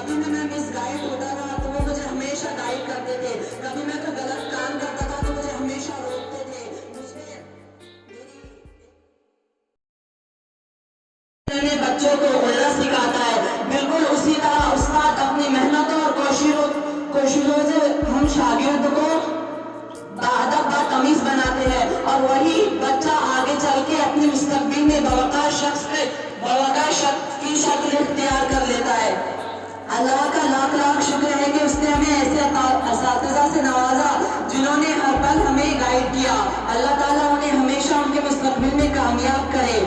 کبھی میں مس گائیڈ ہوتا رہا تو وہ مجھے ہمیشہ گائیڈ کرتے تھے، کبھی میں کوئی غلط کام کرتا تھا تو مجھے ہمیشہ روکتے تھے. میرے بچوں کو بولنا سکھاتا ہے، بالکل اسی طرح استاد اپنی محنتوں اور کوششوں سے ہم شاگرد کو باادب تمیز بناتے ہیں، اور وہی بچہ آگے چل کے اپنے مستقبل میں باوقار شخص کی شکل اختیار کر لیتا ہے. اللہ کا لاکھ لاکھ شکر ہے کہ اس نے ہمیں ایسے اساتذہ سے نوازا جنہوں نے ہر پل ہمیں گائیڈ کیا. اللہ تعالیٰ انہیں ہمیشہ ان کے مستقبل میں کامیاب کرے.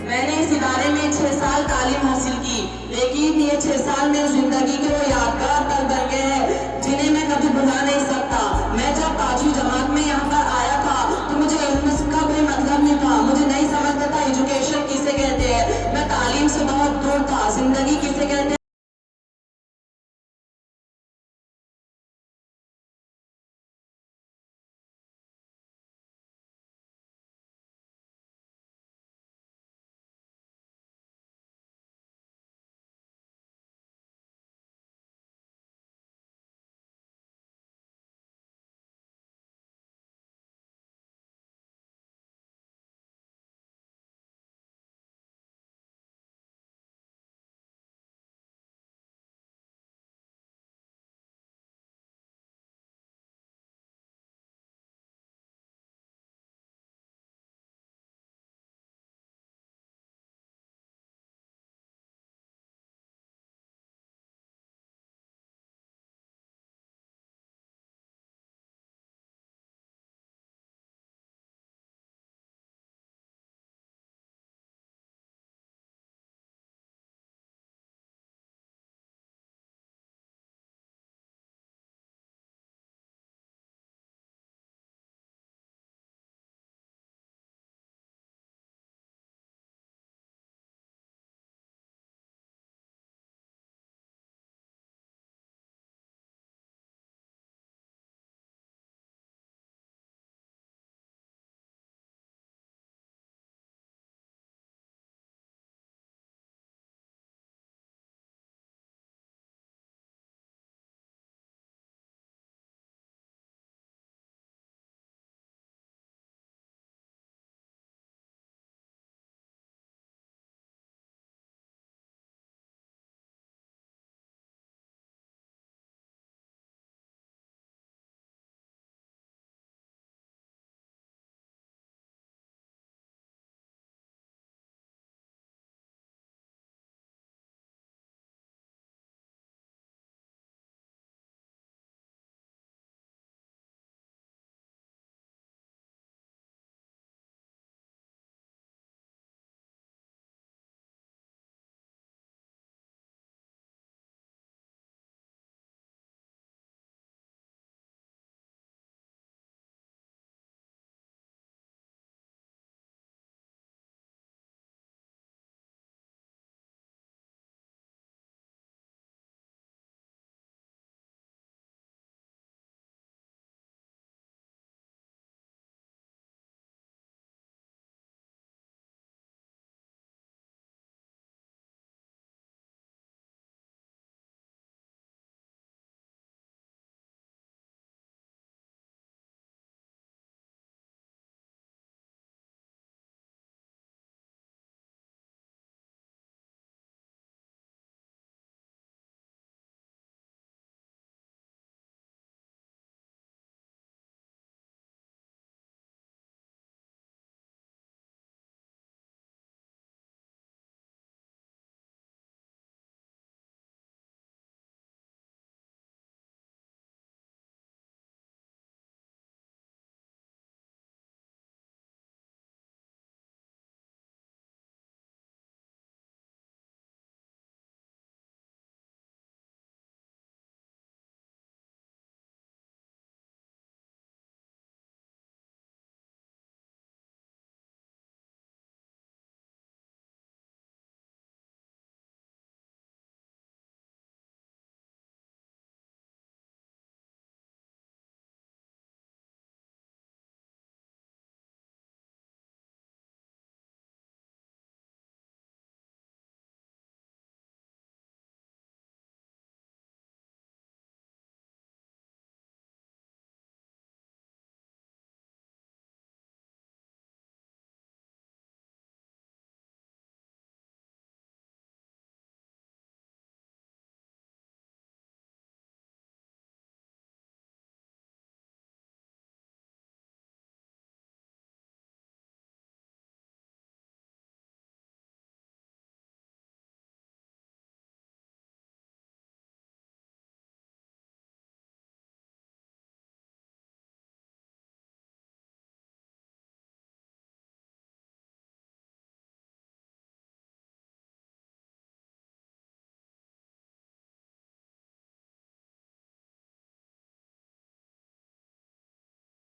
میں نے اس ادارے میں 6 سال تعلیم حاصل کی، لیکن یہ 6 سال میری زندگی کے وہ یادگار پل بن گئے ہیں جنہیں میں کبھی بھلا نہیں سکتا. میں جب 5ویں جماعت میں یہاں پر